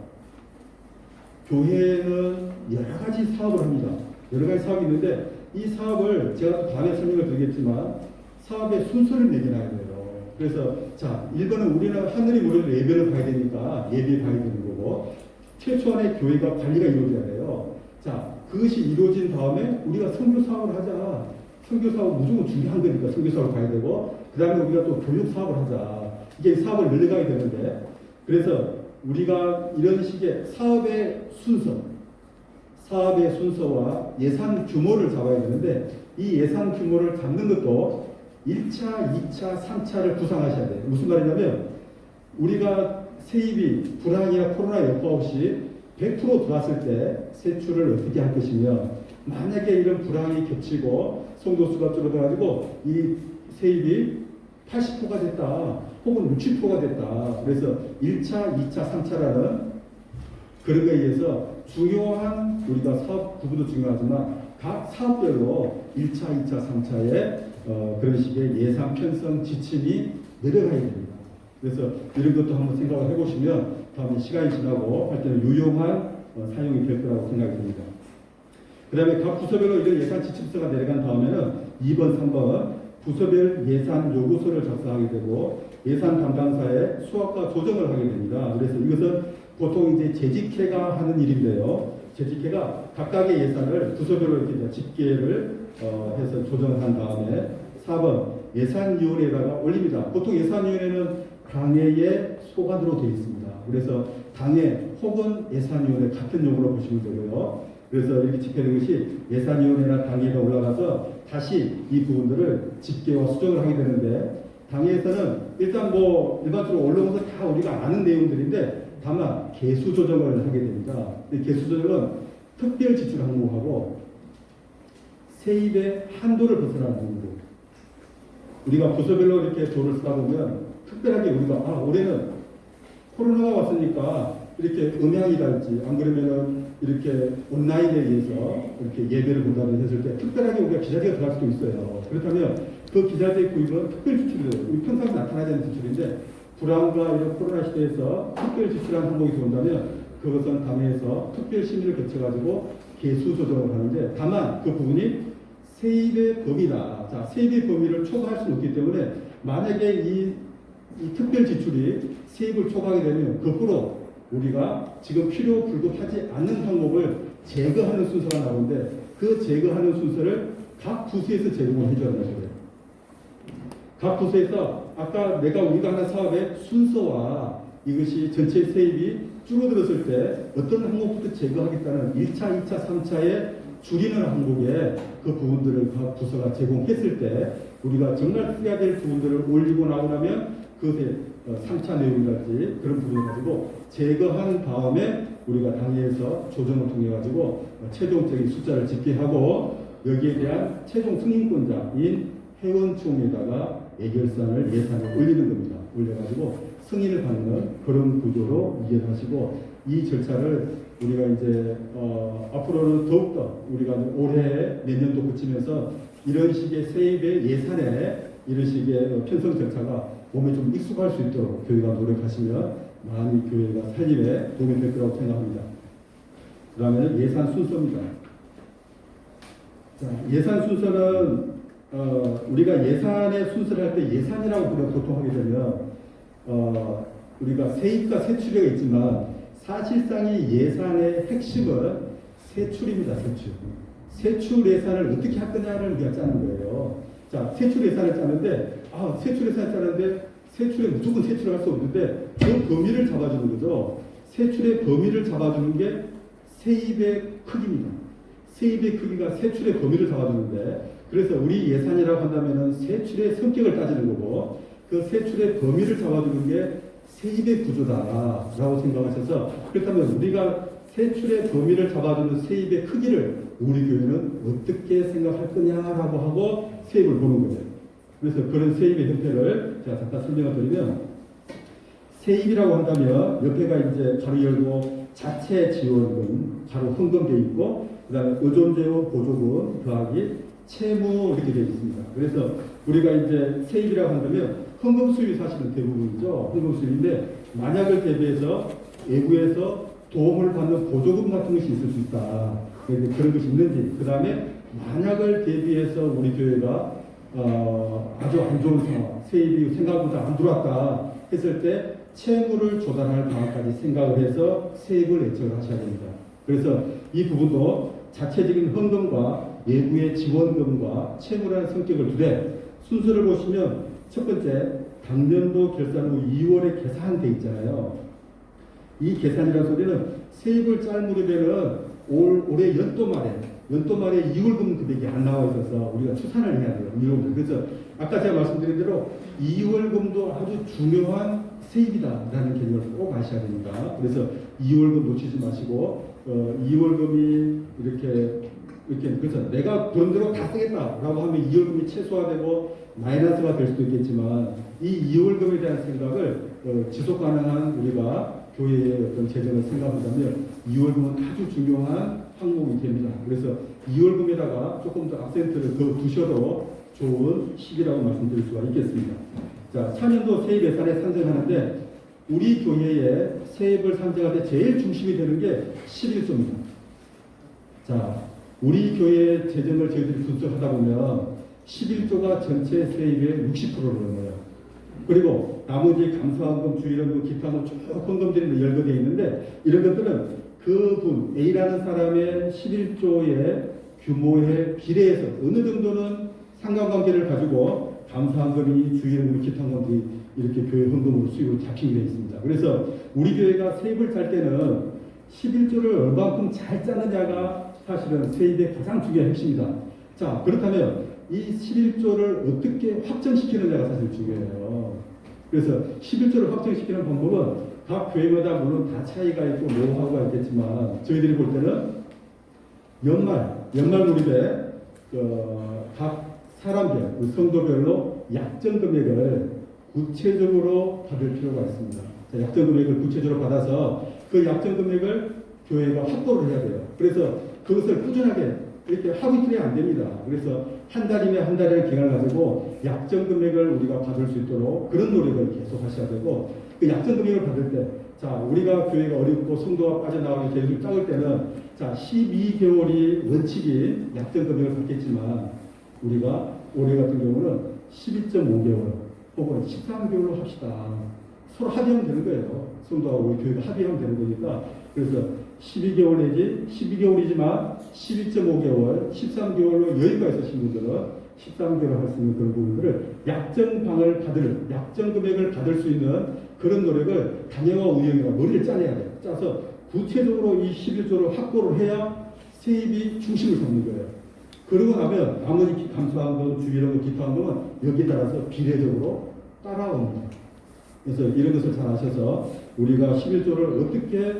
교회는 여러 가지 사업을 합니다. 여러 가지 사업이 있는데 이 사업을 제가 또 다음에 설명을 드리겠지만 사업의 순서를 매겨놔야 돼요. 그래서 자, 1번은 우리는 하늘이 무료로 예배를 봐야 되니까 예배 봐야 되는 거고 최초안에 교회가 관리가 이루어져야 돼요. 자, 그것이 이루어진 다음에 우리가 선교 사업을 하자. 선교 사업 무조건 중요한 거니까 선교 사업을 가야 되고 그 다음에 우리가 또 교육 사업을 하자. 이게 사업을 늘려가야 되는데 그래서 우리가 이런 식의 사업의 순서와 예산 규모를 잡아야 되는데 이 예산 규모를 잡는 것도 1차, 2차, 3차를 구상하셔야 돼요. 무슨 말이냐면 우리가 세입이 불황이나 코로나 여파 없이 100% 들어왔을 때 세출을 어떻게 할 것이며 만약에 이런 불황이 겹치고 성도수가 줄어들어가지고 이 세입이 80%가 됐다. 혹은 60%가 됐다. 그래서 1차, 2차, 3차라는 그런 거에 의해서 중요한 우리가 사업 구분도 중요하지만 각 사업별로 1차, 2차, 3차에 그런 식의 예산 편성 지침이 내려가야 됩니다. 그래서 이런 것도 한번 생각을 해보시면 다음에 시간이 지나고 할 때는 유용한 사용이 될 거라고 생각이 듭니다. 그 다음에 각 부서별로 이런 예산 지침서가 내려간 다음에는 2번, 3번 부서별 예산 요구서를 작성하게 되고 예산 담당사의 수합과 조정을 하게 됩니다. 그래서 이것은 보통 이제 재직회가 하는 일인데요. 재직회가 각각의 예산을 부서별로 이렇게 집계를 해서 조정을 한 다음에 4번 예산위원회에다가 올립니다. 보통 예산위원회는 당회의 소관으로 되어 있습니다. 그래서 당회 혹은 예산위원회 같은 용어로 보시면 되고요. 그래서 이렇게 집계된 것이 예산위원회나 당회가 올라가서 다시 이 부분들을 집계와 수정을 하게 되는데 당회에서는 일단 뭐 일반적으로 올라오면서 다 우리가 아는 내용들인데 다만 개수 조정을 하게 됩니다. 이 개수 조정은 특별 지출 항목하고 세입의 한도를 벗어나는 항목. 우리가 부서별로 이렇게 조를 쓰다 보면 특별하게 우리가 올해는 코로나가 왔으니까 이렇게 음향이랄지 안 그러면은 이렇게 온라인에 의해서 이렇게 예배를 본다든지 했을 때 특별하게 우리가 기자재가 들어갈 수도 있어요. 그렇다면 그 기자재 구입은 특별 지출이에요. 우리 평상시 나타나야 되는 지출인데 불황과 이런 코로나 시대에서 특별 지출한 항목이 들어온다면 그것은 당회에서 특별 심의를 거쳐가지고 개수 조정을 하는데 다만 그 부분이 세입의 범위다. 자, 세입의 범위를 초과할 수는 없기 때문에 만약에 이 특별 지출이 세입을 초과하게 되면 거꾸로 우리가 지금 필요 불급하지 않는 항목을 제거하는 순서가 나오는데 그 제거하는 순서를 각 부서에서 제공을 해줘야 한다는 거예요. 각 부서에서 아까 우리가 하는 사업의 순서와 이것이 전체 세입이 줄어들었을 때 어떤 항목부터 제거하겠다는 1차, 2차, 3차에 줄이는 항목에 그 부분들을 각 부서가 제공했을 때 우리가 정말 해야 될 부분들을 올리고 나고 나면 그것에 3차 내용이랄지 그런 부분을 가지고 제거한 다음에 우리가 당회에서 조정을 통해 가지고 최종적인 숫자를 집계하고 여기에 대한 최종 승인권자인 회원총회에다가 예결산을 예산을 올리는 겁니다. 올려가지고 승인을 받는 그런 구조로 이해를 하시고 이 절차를 우리가 이제 앞으로는 더욱더 우리가 올해 내년도 그치면서 이런 식의 세입의 예산에 이런 식의 편성 절차가 몸에 좀 익숙할 수 있도록 교회가 노력하시면 많이 교회가 살림에 도움이 될 거라고 생각합니다. 그 다음에는 예산 순서입니다. 자, 예산 순서는 우리가 예산의 순서를 할 때 예산이라고 우리가 보통 하게 되면 우리가 세입과 세출이 있지만 사실상의 예산의 핵심은 세출입니다. 세출 예산을 어떻게 할 거냐를 우리가 짜는 거예요. 자, 세출 예산을 짜는데 세출 예산을 짜는데 세출에 무조건 세출을 할 수 없는데 그 범위를 잡아주는 거죠. 세출의 범위를 잡아주는 게 세입의 크기입니다. 세입의 크기가 세출의 범위를 잡아주는데 그래서 우리 예산이라고 한다면은 세출의 성격을 따지는 거고 그 세출의 범위를 잡아주는 게 세입의 구조다라고 생각하셔서 그렇다면 우리가 세출의 범위를 잡아주는 세입의 크기를 우리 교회는 어떻게 생각할 거냐라고 하고 세입을 보는 거예요. 그래서 그런 세입의 형태를 제가 잠깐 설명을 드리면 세입이라고 한다면 옆에가 이제 가로 열고 자체 지원금, 가로 헌금되어 있고 그 다음에 의존재원 보조금 더하기 채무 이렇게 되어 있습니다. 그래서 우리가 이제 세입이라고 한다면 헌금 수입이 사실은 대부분이죠. 헌금 수입인데 만약을 대비해서 외부에서 도움을 받는 보조금 같은 것이 있을 수 있다. 그런 것이 있는지 그 다음에 만약을 대비해서 우리 교회가 아주 안 좋은 상황, 세입이 생각보다 안 들어왔다 했을 때 채무를 조달할 방안까지 생각을 해서 세입을 예측을 하셔야 됩니다. 그래서 이 부분도 자체적인 헌금과 외부의 지원금과 채무라는 성격을 두되 순서를 보시면 첫 번째 당년도 결산 후 2월에 계산돼 있잖아요. 이 계산이라는 소리는 세입을 짤 무렵에는 올해 연도 말에 2월금 금액이 안 나와 있어서 우리가 추산을 해야 돼요. 2월금. 그래서 아까 제가 말씀드린 대로 2월금도 아주 중요한 세입이다라는 개념을 꼭 아셔야 됩니다. 그래서 2월금 놓치지 마시고 2월금이 이렇게 이렇게 그래서 내가 돈 들어 다 쓰겠다라고 하면 2월금이 최소화되고 마이너스가 될 수도 있겠지만 이 2월금에 대한 생각을 지속 가능한 우리가 교회의 어떤 재정을 생각한다면 2월금은 아주 중요한 항목이 됩니다. 그래서 2월금에다가 조금 더 악센트를 더 두셔도 좋은 시기라고 말씀드릴 수가 있겠습니다. 자, 차년도 세입 예산에 산정하는데 우리 교회에 세입을 산정할 때 제일 중심이 되는 게 11조입니다. 자, 우리 교회 재정을 저희들이 분석하다 보면 11조가 전체 세입의 60%를 넘어요. 그리고 나머지 감사원금, 주일원금, 기타금 쭉 헌금들이 열거되어 있는데 이런 것들은 그분 A라는 사람의 11조의 규모에 비례해서 어느 정도는 상관관계를 가지고 감사원금이, 주일원금이, 기타금들이 이렇게 교회 헌금으로 수익으로 잡히게 되어 있습니다. 그래서 우리 교회가 세입을 짤 때는 11조를 얼마만큼 잘 짜느냐가 사실은 세입의 가장 중요한 핵심이다. 자, 그렇다면 이 11조를 어떻게 확정시키느냐가 사실 중요해요. 그래서 11조를 확정시키는 방법은 각 교회마다 물론 다 차이가 있고 노하우가 있겠지만 저희들이 볼 때는 연말 우리배 각 사람별, 성도별로 약정 금액을 구체적으로 받을 필요가 있습니다. 자, 약정 금액을 구체적으로 받아서 그 약정 금액을 교회가 확보를 해야 돼요. 그래서 그것을 꾸준하게 이렇게 하루 이틀이 안 됩니다. 그래서 한 달이면 한 달의 기간을 가지고 약정 금액을 우리가 받을 수 있도록 그런 노력을 계속 하셔야 되고 그 약정 금액을 받을 때 자, 우리가 교회가 어렵고 성도가 빠져나가는 계획을 짜을 때는 자, 12개월이 원칙인 약정 금액을 받겠지만 우리가 올해 같은 경우는 12.5개월 혹은 13개월로 합시다. 서로 합의하면 되는 거예요. 성도하고 우리 교회가 합의하면 되는 거니까. 그래서 12개월 내지 12개월이지만 12.5개월, 13개월로 여유가 있으신 분들은 13개월 할 수 있는 그런 부분들을 약정 금액을 받을 수 있는 그런 노력을 단회와 운영이가 머리를 짜내야 돼요. 짜서 구체적으로 이 11조를 확보를 해야 세입이 중심을 잡는 거예요. 그러고 나면 나머지 감사원금, 주일원금, 기타원금은 여기에 따라서 비례적으로 따라옵니다. 그래서 이런 것을 잘 아셔서 우리가 11조를 어떻게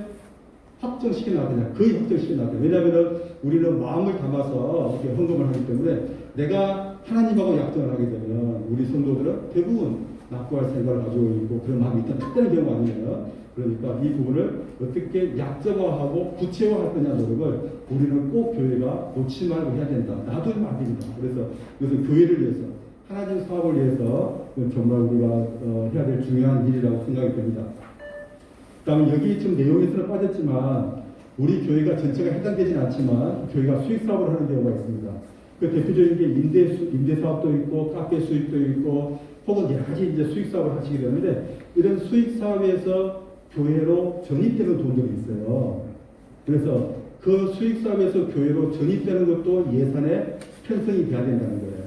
확정시켜 나가냐, 거의 확정시켜 나가냐. 왜냐하면 우리는 마음을 담아서 이렇게 헌금을 하기 때문에 내가 하나님하고 약정을 하게 되면 우리 성도들은 대부분 납부할 생각을 가지고 있고 그런 마음이 있던 특별한 경우 아니에요. 그러니까 이 부분을 어떻게 약정화하고 구체화할 거냐 노력을 우리는 꼭 교회가 놓지 말고 해야 된다. 놔두면 안 됩니다. 그래서 이것은 교회를 위해서 하나님 사업을 위해서 정말 우리가 해야 될 중요한 일이라고 생각이 됩니다. 그다음에 여기 지금 내용에서는 빠졌지만 우리 교회가 전체가 해당되지는 않지만 교회가 수익 사업을 하는 경우가 있습니다. 그 대표적인 게 임대 사업도 있고 카페 수익도 있고 혹은 여러 가지 이제 수익 사업을 하시게 되는데 이런 수익 사업에서 교회로 전입되는 돈들이 있어요. 그래서 그 수익 사업에서 교회로 전입되는 것도 예산에 편성이 돼야 된다는 거예요.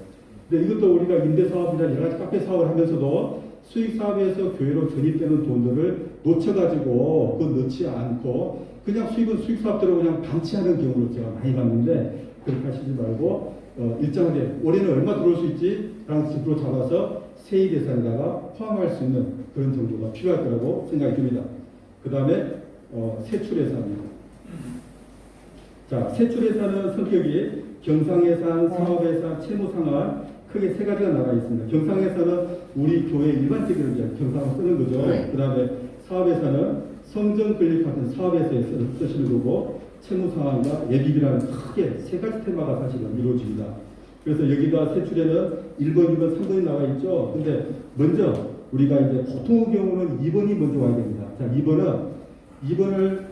근데 이것도 우리가 임대 사업이나 여러 가지 카페 사업을 하면서도 수익 사업에서 교회로 전입되는 돈들을 놓쳐가지고 그 넣지 않고 그냥 수익은 수익 사업대로 그냥 방치하는 경우를 제가 많이 봤는데 그렇게 하시지 말고 일정하게 올해는 얼마 들어올 수 있지? 라는 식으로 잡아서 세입 예산에다가 포함할 수 있는 그런 정도가 필요할 거라고 생각이 듭니다. 그 다음에 세출 예산입니다. 자, 세출 예산은 성격이 경상 예산, 사업 예산, 채무 상환 크게 세 가지가 나가 있습니다. 경상 예산은 우리 교회 일반적으로 경상을 쓰는 거죠. 그 다음에 사업 예산은 성전 건립 같은 사업에서 쓰시는 거고 채무 상환과 예비비라는 크게 세 가지 테마가 사실은 이루어집니다. 그래서 여기가 세출에는 1번, 2번, 3번이 나와 있죠. 근데 먼저 우리가 이제 보통의 경우는 2번이 먼저 와야 됩니다. 자, 2번을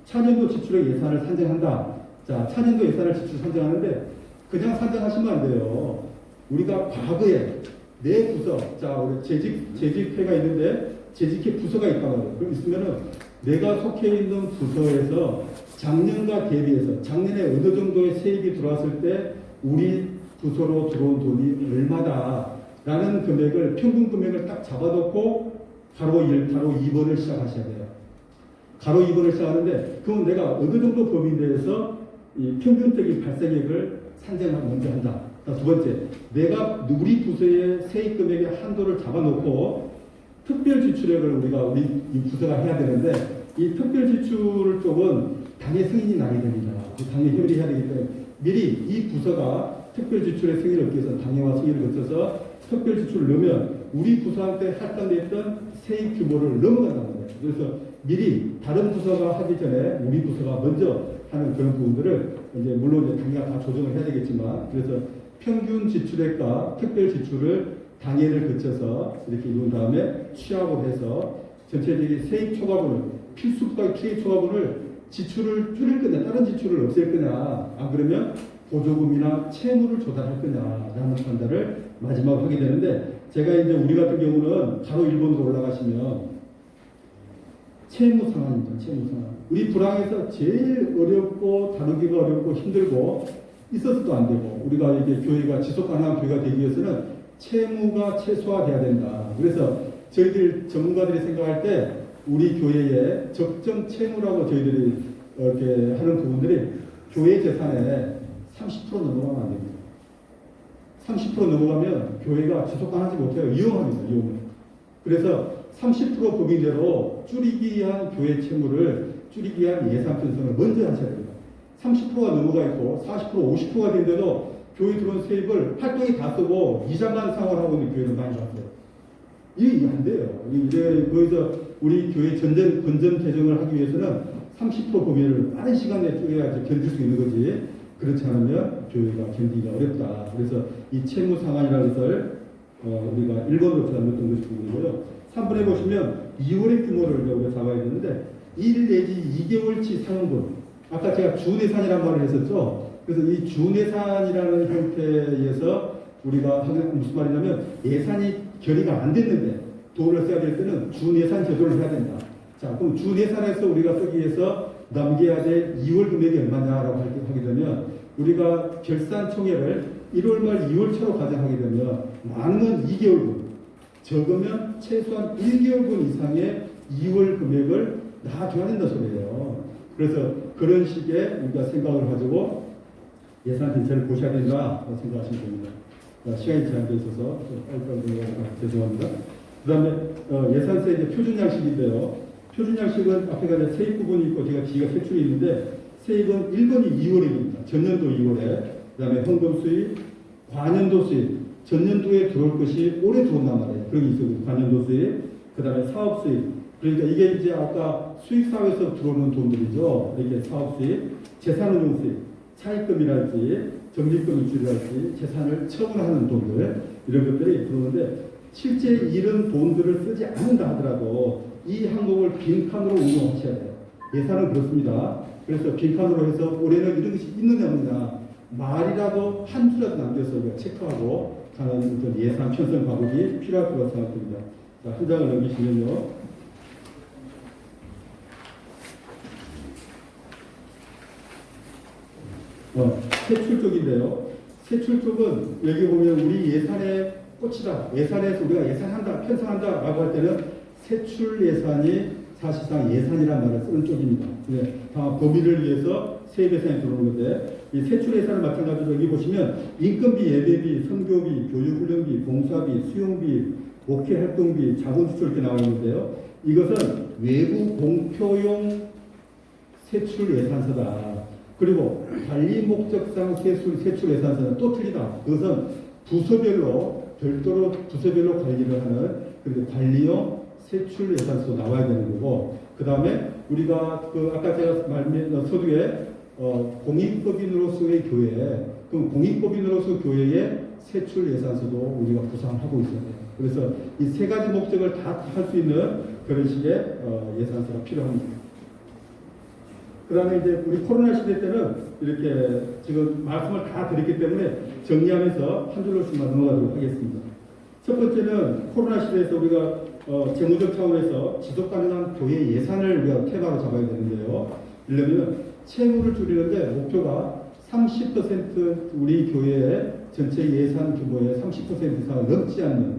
차년도 지출의 예산을 산정한다. 자, 차년도 예산을 지출 산정하는데 그냥 산정하시면 안 돼요. 우리가 과거에 내 부서, 자, 우리 재직회가 있는데 재직회 부서가 있다고요. 그럼 있으면은 내가 속해 있는 부서에서 작년과 대비해서 작년에 어느 정도의 세입이 들어왔을 때 우리 부서로 들어온 돈이 얼마다라는 금액을 평균 금액을 딱 잡아놓고 가로 2번을 시작하셔야 돼요. 가로 2번을 시작하는데 그럼 내가 어느 정도 범위 내에서 이 평균적인 발생액을 산정을 먼저 한다. 두 번째, 내가 우리 부서의 세입 금액의 한도를 잡아놓고 특별 지출액을 우리 이 부서가 해야 되는데 이 특별 지출 쪽은 당의 승인이 나게 됩니다. 당의 협의를 해야 되기 때문에 미리 이 부서가 특별 지출의 승인을 얻기 위해서 당해와 승인을 거쳐서 특별 지출을 넣으면 우리 부서한테 할당됐던 세입 규모를 넘어간다는 거예요. 그래서 미리 다른 부서가 하기 전에 우리 부서가 먼저 하는 그런 부분들을 이제 물론 이제 당해가 다 조정을 해야 되겠지만 그래서 평균 지출액과 특별 지출을 당해를 거쳐서 이렇게 이룬 다음에 취합을 해서 전체적인 세입 초과분을 필수가 세입 초과분을 지출을 줄일 거냐 다른 지출을 없앨 거냐 안 그러면 보조금이나 채무를 조달할 거냐라는 판단을 마지막으로 하게 되는데 제가 이제 우리 같은 경우는 바로 일본으로 올라가시면 채무 상환입니다. 채무 상환. 우리 불황에서 제일 어렵고 다루기가 어렵고 힘들고 있어서도 안 되고 우리가 이게 교회가 지속 가능한 교회가 되기 위해서는 채무가 최소화돼야 된다. 그래서 저희들 전문가들이 생각할 때 우리 교회의 적정 채무라고 저희들이 이렇게 하는 부분들이 교회 재산의 30% 넘어가면 안 됩니다. 30% 넘어가면 교회가 지속 가능하지 못해요. 이용합니다. 이용을. 그래서 30% 법인대로 줄이기 위한 교회 채무를 줄이기 위한 예산 편성을 먼저 하셔야 됩니다. 30%가 넘어가 있고 40%, 50%가 된데도 교회 들어온 세입을 활동에 다 쓰고 이자만 상환하고 있는 교회는 많이 봤어요. 이게 안 돼요. 이제 거기서 우리 교회 건전 개정을 하기 위해서는 30% 범위를 빠른 시간 내에 쪼개야지 견딜 수 있는 거지. 그렇지 않으면 교회가 견디기가 어렵다. 그래서 이 채무 상환이라는 것을 우리가 1번으로 잘못된 것이 부분이고요. 3번에 보시면 2월의 규모를 우리가 잡아야 되는데 1 내지 2개월치 사용분. 아까 제가 준예산이라는 말을 했었죠. 그래서 이 준예산이라는 형태에서 우리가 하는 무슨 말이냐면 예산이 결의가 안 됐는데 돈을 써야 될 때는 준예산 제도를 해야 된다. 자, 그럼 준예산에서 우리가 쓰기 위해서 남겨야 될 2월 금액이 얼마냐라고 하게 되면 우리가 결산총회를 1월 말 2월 초로 가정하게 되면 많으면 2개월분, 적으면 최소한 1개월분 이상의 2월 금액을 놔줘야 된다 소리예요. 그래서 그런 식의 우리가 생각을 가지고 예산 전체를 보셔야 된다고 생각하시면 됩니다. 시간이 제한되어 있어서 빨리빨리 죄송합니다. 그 다음에 예산세 이제 표준 양식인데요. 표준 양식은 앞에가 이제 세입 부분이 있고 제가 B가 세출이 있는데 세입은 1번이 2월입니다. 전년도 2월에 그 다음에 헌금 수입, 과년도 수입, 전년도에 들어올 것이 올해 들어온단 말이에요. 그런 게 있어요. 과년도 수입, 그 다음에 사업 수입. 그러니까 이게 이제 아까 수익사회에서 들어오는 돈들이죠. 이게 사업 수입, 재산운용 수입, 차입금이랄지, 적립금 유출이랄지, 재산을 처분하는 돈들 이런 것들이 들어오는데 실제 이런 돈들을 쓰지 않는다 하더라도 이 항목을 빈칸으로 운용하셔야 돼요. 예산은 그렇습니다. 그래서 빈칸으로 해서 올해는 이런 것이 있느냐 없느냐 말이라도 한 줄라도 남겨서 우리가 체크하고 가는 어떤 예산 편성 과목이 필요할 거라고 생각됩니다. 자, 한 장을 넘기시면요. 세출 쪽인데요. 세출 쪽은 여기 보면 우리 예산의 꽃이다. 예산에서 우리가 예산한다, 편성한다 라고 할 때는 세출 예산이 사실상 예산이라는 말을 쓰는 쪽입니다. 네, 다 범위를 위해서 세입 예산이 들어오는 건데 이 세출 예산은 마찬가지로 여기 보시면 인건비, 예배비, 선교비, 교육훈련비, 봉사비, 수용비, 목회 활동비, 자본지출 이렇게 나와 있는데요. 이것은 외부 공표용 세출 예산서다. 그리고 관리 목적상 세출 예산서는 또 틀리다. 그것은 부서별로 별도로 부서별로 관리를 하는 그리고 관리용 세출 예산서 나와야 되는 거고 그 다음에 우리가 아까 제가 서두에 공익법인으로서의 교회 그럼 공익법인으로서 교회의 세출 예산서도 우리가 구상하고 있어야 돼요. 그래서 이 세 가지 목적을 다 할 수 있는 그런 식의 예산서가 필요합니다. 그 다음에 이제 우리 코로나 시대 때는 이렇게 지금 말씀을 다 드렸기 때문에 정리하면서 한 줄로씩만 넘어가도록 하겠습니다. 첫 번째는 코로나 시대에서 우리가 재무적 차원에서 지속 가능한 교회 예산을 우리가 테마로 잡아야 되는데요. 이러면 채무를 줄이는데 목표가 30% 우리 교회의 전체 예산 규모의 30% 이상을 넘지 않는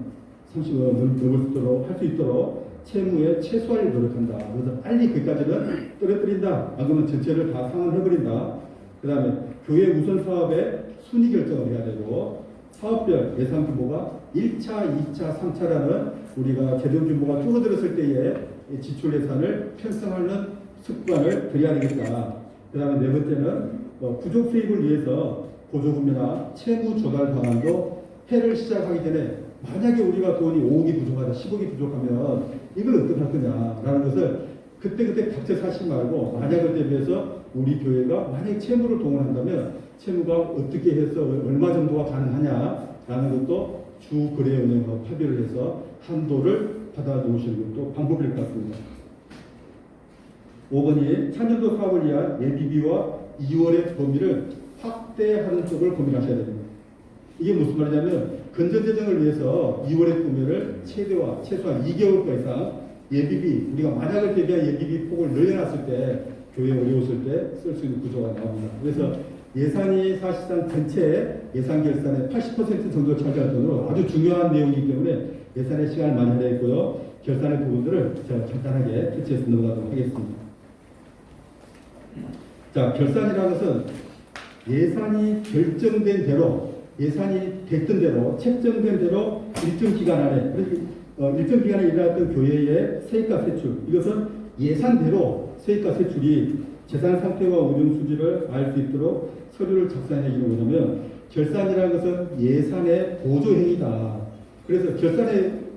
30% 넘을 수 있도록 할 수 있도록 채무의 최소화를 노력한다. 그래서 빨리 거기까지는 떨어뜨린다. 안 그러면 전체를 다 상환해버린다. 그 다음에 교회 우선 사업의 순위 결정을 해야 되고 사업별 예산 규모가 1차, 2차, 3차라는 우리가 재정 규모가 줄어들었을 때에 지출 예산을 편성하는 습관을 들여야 되겠다. 그 다음에 네 번째는 부족 수입을 위해서 보조금이나 채무 조달 방안도 해를 시작하기 전에 만약에 우리가 돈이 5억이 부족하다, 10억이 부족하면 이걸 어떻게 할 거냐라는 것을 그때그때 각자 사실 말고 만약을 대비해서 우리 교회가 만약에 채무를 동원한다면 채무가 어떻게 해서 얼마 정도가 가능하냐라는 것도 주 거래은행과 합의를 해서 한도를 받아놓으시는 것도 방법일 것 같습니다. 5번이 차년도 사업을 위한 예비비와 2월의 범위를 확대하는 쪽을 고민하셔야 됩니다. 이게 무슨 말이냐면 건전재정을 위해서 2월의 구매를 최소한 2개월가 이상 예비비, 우리가 만약을 대비한 예비비 폭을 늘려놨을 때 교회 어려웠을 때 쓸 수 있는 구조가 나옵니다. 그래서 예산이 사실상 전체 예산 결산의 80% 정도 차지할 정도로 아주 중요한 내용이기 때문에 예산에 시간을 많이 할애했고요. 결산의 부분들을 제가 간단하게 캐치해서 넘어가도록 하겠습니다. 자, 결산이라는 것은 예산이 결정된 대로, 예산이 됐던 대로, 책정된 대로 일정 기간 안에, 일정 기간에 일어났던 교회의 세입과 세출, 이것은 예산대로 세입과 세출이 재산 상태와 운영 수지를 알 수 있도록 서류를 작성해 주는 거냐면, 결산이라는 것은 예산의 보조행위다. 그래서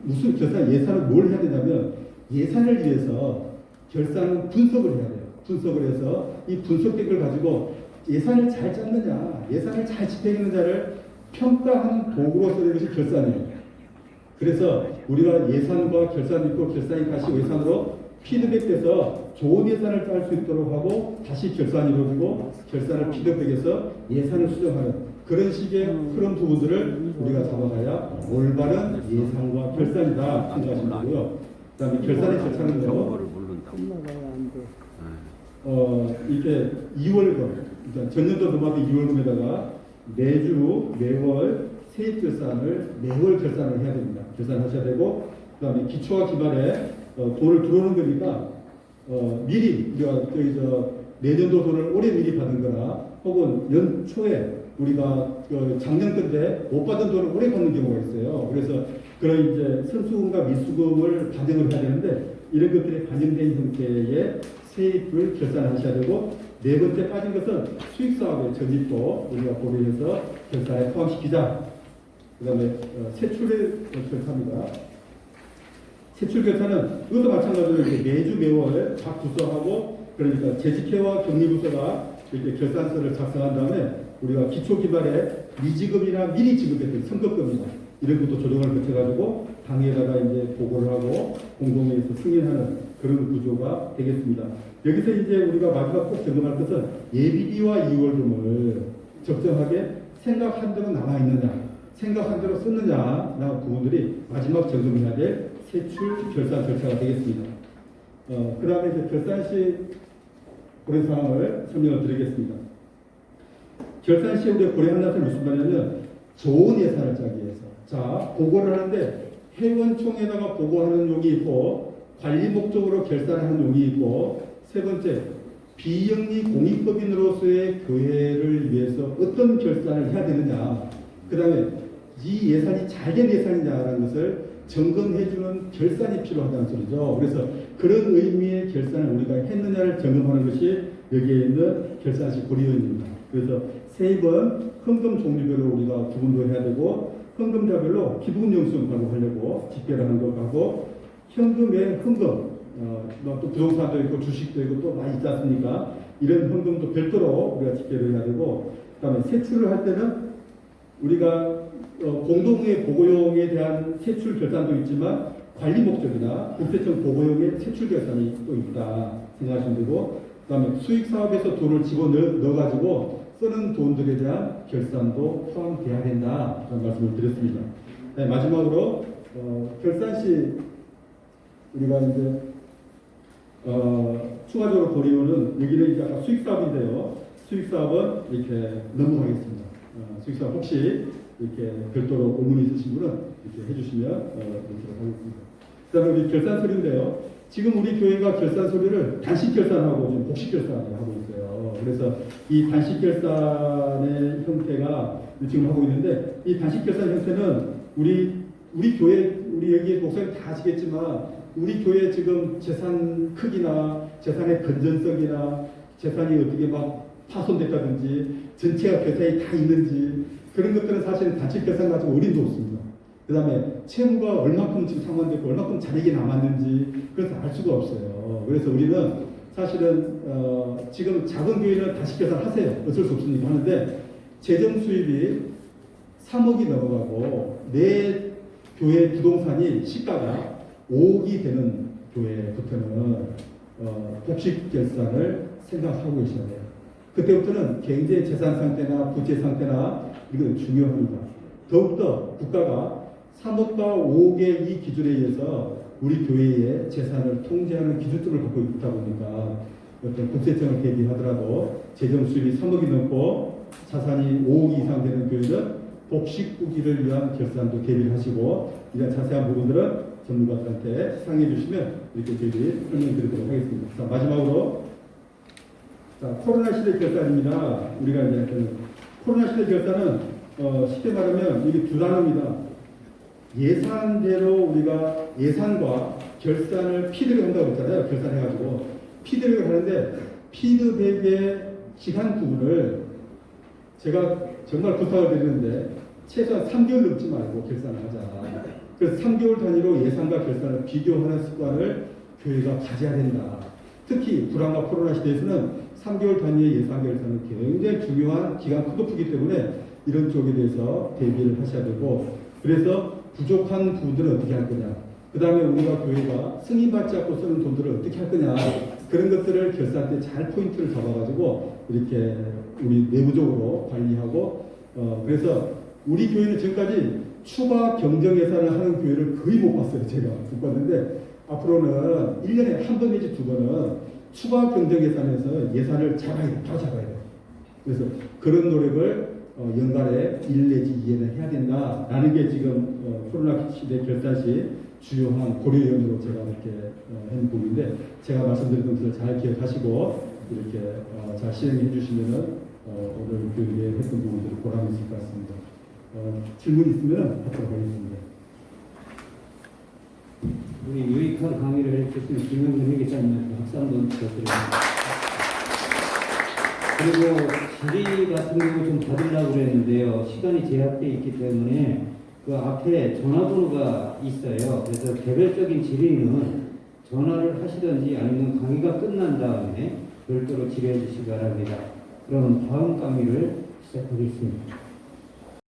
무슨 예산을 뭘 해야 되냐면, 예산을 위해서 결산은 분석을 해야 돼요. 분석을 해서 이 분석된 걸 가지고 예산을 잘 짰느냐, 예산을 잘 집행했느냐를 평가하는 도구로 쓰는 것이 결산이에요. 그래서 우리가 예산과 결산이 있고 결산이 다시 예산으로 피드백돼서 좋은 예산을 짤 수 있도록 하고 다시 결산이 이루어지고 결산을 피드백해서 예산을 수정하는 그런 식의 그런 부분들을 우리가 잡아가야 올바른 예산과 결산이다 생각하시면 되고요. 그 다음에 결산의 절차는요. 이렇게 2월금, 그러니까 전년도 넘어가도 2월금에다가 매월 세입 결산을 매월 결산을 해야 됩니다. 결산하셔야 되고, 그 다음에 기초와 기반에 돈을 들어오는 거니까 미리 우리가 내년도 돈을 올해 미리 받은 거나 혹은 연초에 우리가 작년 때 못 받은 돈을 올해 받는 경우가 있어요. 그래서 그런 이제 선수금과 미수금을 반영을 해야 되는데 이런 것들이 반영된 형태의 세입을 결산하셔야 되고, 네 번째 빠진 것은 수익사업의 전입도 우리가 고려해서 결산에 포함시키자. 그 다음에 세출의 결산입니다. 세출 결산은 이것도 마찬가지로 이렇게 매월 각 부서하고, 그러니까 재직회와 격리부서가 이렇게 결산서를 작성한 다음에 우리가 기초 기반에 미지급이나 미리 지급했던 선급금이나 이런 것도 조정을 거쳐가지고 당에다가 이제 보고를 하고 공동회의에서 승인하는 그런 구조가 되겠습니다. 여기서 이제 우리가 마지막 꼭 점검할 것은 예비비와 2월금을 적정하게 생각한 대로 남아있느냐, 생각한 대로 썼느냐라는 부분들이 마지막 점검해야 될 세출 결산 절차가 되겠습니다. 그 다음에 이제 결산 시 고려 사항을 설명을 드리겠습니다. 결산 시에 우리가 고려한 것은 무슨 말이냐면 좋은 예산을 짜기 위해서. 자, 보고를 하는데 회원총회에다가 보고하는 용이 있고 관리 목적으로 결산하는 용이 있고, 세 번째 비영리 공익법인으로서의 교회를 위해서 어떤 결산을 해야 되느냐, 그 다음에 이 예산이 잘된 예산이냐라는 것을 점검해주는 결산이 필요하다는 소리죠. 그래서 그런 의미의 결산을 우리가 했느냐를 점검하는 것이 여기에 있는 결산시 고려입니다. 그래서 세입은 헌금 종류별로 우리가 구분도 해야 되고, 헌금자별로 기부금 영수증 발급하려고 집계하는 것 하고, 현금의 헌금, 또 부동산도 있고 주식도 있고 또 많이 있지 않습니까? 이런 헌금도 별도로 우리가 집계를 해야 되고, 그 다음에 세출을 할 때는 우리가 공동의 보고용에 대한 세출 결산도 있지만 관리 목적이나 국세청 보고용의 세출 결산이 또 있다 생각하시면 되고, 그 다음에 수익 사업에서 돈을 집어넣어가지고 쓰는 돈들에 대한 결산도 포함돼야 된다라는 말씀을 드렸습니다. 네, 마지막으로 결산 시 우리가 이제 추가적으로 고려는 여기는 이제 아까 수익 사업인데요. 수익 사업은 이렇게 넘어가겠습니다. 수익 사업 혹시 이렇게 별도로 의문이 있으신 분은 이렇게 해주시면 이렇게 하겠습니다. 그다음에 우리 결산 서류인데요. 지금 우리 교회가 결산 서류를 단식 결산하고 지금 복식 결산을 하고 있어요. 그래서 이 단식 결산의 형태가 지금 하고 있는데, 이 단식 결산 형태는 우리 교회, 우리 여기 목사님 다 아시겠지만 우리 교회 지금 재산 크기나 재산의 건전성이나 재산이 어떻게 막 파손됐다든지 전체가 결산이 다 있는지 그런 것들은 사실은 단체 결산 가지고 어림도 없습니다. 그 다음에 채무가 얼마큼 지금 상환됐고 얼마큼 잔액이 남았는지 그래서 알 수가 없어요. 그래서 우리는 사실은 지금 작은 교회는 다시 계산하세요. 어쩔 수 없으니까 하는데 재정 수입이 3억이 넘어가고 내 교회 부동산이 시가가 5억이 되는 교회부터는 복식 결산을 생각하고 계셔야 돼요. 그때부터는 경제 재산 상태나 부채 상태나 이건 중요합니다. 더욱더 국가가 3억과 5억의 이 기준에 의해서 우리 교회의 재산을 통제하는 기준점을 갖고 있다 보니까 어떤 국세청을 대비하더라도 재정 수입이 3억이 넘고 자산이 5억 이상 되는 교회는 복식후기를 위한 결산도 대비를 하시고 이런 자세한 부분들은 전문가들한테 상의해 주시면 이렇게 저희들이 설명드리도록 하겠습니다. 자, 마지막으로 자, 코로나 시대 결산입니다. 우리가 이제 코로나 시대 결산은 쉽게 말하면 이게 두 단어입니다. 예산대로 우리가 예산과 결산을 피드백 한다고 했잖아요. 결산해가지고 피드백을 하는데 피드백의 기간 부분을 제가 정말 부탁을 드리는데 최소한 3개월 넘지 말고 결산을 하자. 그래서 3개월 단위로 예산과 결산을 비교하는 습관을 교회가 가져야 된다. 특히 불황과 코로나 시대에서는 3개월 단위의 예산 결산은 굉장히 중요한 기간 컷오프이기 때문에 이런 쪽에 대해서 대비를 하셔야 되고 그래서 부족한 부분들은 어떻게 할 거냐. 그 다음에 우리가 교회가 승인받지 않고 쓰는 돈들을 어떻게 할 거냐. 그런 것들을 결산 때 잘 포인트를 잡아가지고 이렇게 우리 내부적으로 관리하고 그래서 우리 교회는 지금까지 추가 경정 예산을 하는 교회를 거의 못 봤어요. 제가 못 봤는데 앞으로는 1년에 한 번 내지 두 번은 추가 경정 예산에서 예산을 잡아야 돼. 다 잡아야 돼. 그래서 그런 노력을 연간에 1 내지 2회는 해야 된다라는 게 지금 코로나 시대 결산 시 주요한 고려위원으로 제가 이렇게 한 부분인데 제가 말씀드린 것을 잘 기억하시고 이렇게 잘 실행해 주시면은 오늘 교육에 했던 부분들이 보람이 있을 것 같습니다. 질문 있으면 하도록 하겠습니다. 우리 유익한 강의를 해주신 김영준 회계사님한테 박수 한번 부탁드립니다. 그리고 자리 같은 경우 좀 받으려고 그랬는데요. 시간이 제약되어 있기 때문에 그 앞에 전화번호가 있어요. 그래서 개별적인 질의는 전화를 하시든지 아니면 강의가 끝난 다음에 별도로 질의해 주시기 바랍니다. 그럼 다음 강의를 시작하겠습니다.